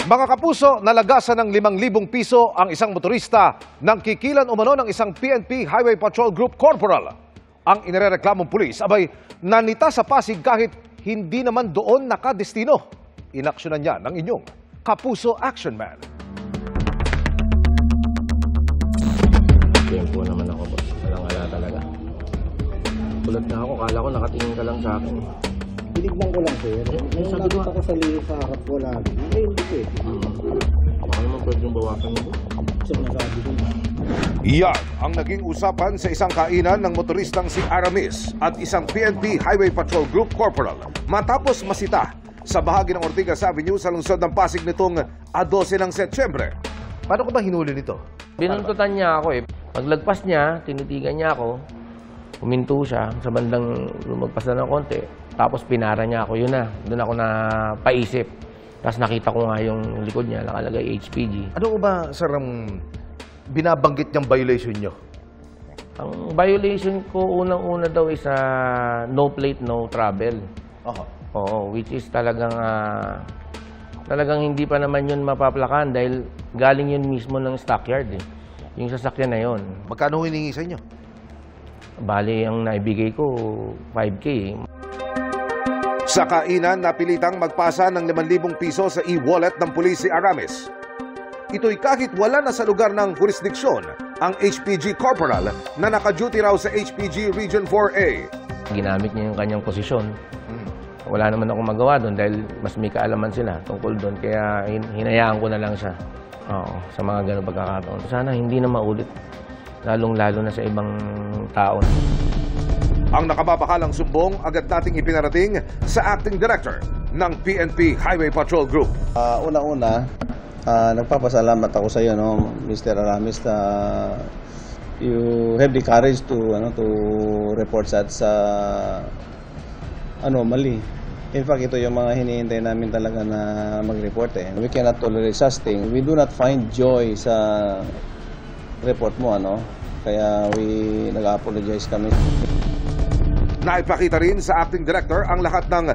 Mga kapuso, nalagasan ng 5,000 piso ang isang motorista nang kikilan umano ng isang PNP Highway Patrol Group Corporal. Ang inirereklamong pulis, abay, nanita sa Pasig kahit hindi naman doon nakadestino. Inaksyonan niya ng inyong Kapuso Action Man. Tempo naman ako, boss. Walang-ala talaga. Kulat na ako, kala ko nakatingin ka lang sa akin. Tinignan ko lang, sir. Nung nakita ko sa harap ko lagi, hindi pwede. Baka naman pwedeng bawasan mo. Sir, nasabi ko na. Iyan ang naging usapan sa isang kainan ng motoristang si Aramis at isang PNP Highway Patrol Group Corporal matapos masita sa bahagi ng Ortigas Avenue sa lungsod ng Pasig nitong 12 ng Setyembre. Paano ko ba hinuli nito? Binuntutan niya ako eh. Paglagpas niya, tinitigan niya ako. Huminto siya sa bandang lumagpas na ng konti. Tapos pinara niya ako. Yun na. Doon ako napaisip. Tapos nakita ko nga yung likod niya, nakalagay HPG. Ano ba, sir, ang binabanggit niyang violation niyo? Ang violation ko unang-una daw is no plate, no travel. Oo, which is talagang hindi pa naman yun mapaplakan dahil galing yun mismo ng stockyard eh. Yung sasakyan na yun. Magkano hiningi sa inyo? Bali, ang naibigay ko, 5K eh. Sa kainan, napilitang magpasa ng 5,000 piso sa e-wallet ng pulis si Aramis. Ito'y kahit wala na sa lugar ng jurisdiksyon ang HPG Corporal na naka-duty raw sa HPG Region 4A. Ginamit niya yung kanyang posisyon. Wala naman akong magawa doon dahil mas may kaalaman sila tungkol doon. Kaya hinayaan ko na lang siya sa mga ganong pagkakataon. Sana hindi na maulit, lalong-lalo na sa ibang tao. Ang nakababakalang sumbong agad nating ipinarating sa Acting Director ng PNP Highway Patrol Group. Una-una, nagpapasalamat ako sa iyo, no, Mr. Aramis, you have the courage to report sa anomaly. In fact, ito yung mga hinihintay namin talaga na mag-report eh. We cannot tolerate such thing. We do not find joy sa report mo, Kaya nag-apologize kami. Naipakita rin sa Acting Director ang lahat ng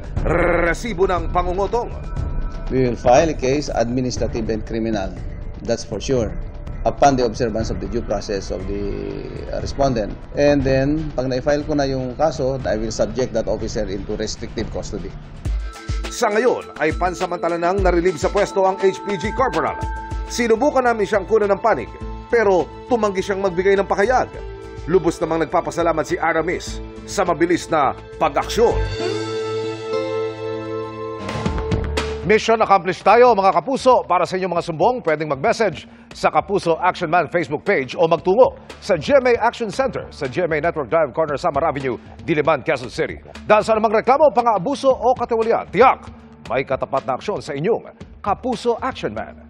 resibo ng pangungutong. We will file a case, administrative and criminal. That's for sure. Upon the observance of the due process of the respondent. And then, pag na-file ko na yung kaso, I will subject that officer into restrictive custody. Sa ngayon ay pansamantala nang narilib sa pwesto ang HPG Corporal. Sinubukan namin siyang kunan ng panig, pero tumanggi siyang magbigay ng pakayag. Lubos namang nagpapasalamat si Aramis sa mabilis na pag-aksyon. Mission accomplished tayo, mga kapuso. Para sa inyong mga sumbong, pwedeng mag-message sa Kapuso Action Man Facebook page o magtungo sa GMA Action Center sa GMA Network Drive Corner, Samar Avenue, Diliman, Quezon City. Dahil sa namang reklamo, pang-aabuso o katiwalian, tiyak, may katapat na aksyon sa inyong Kapuso Action Man.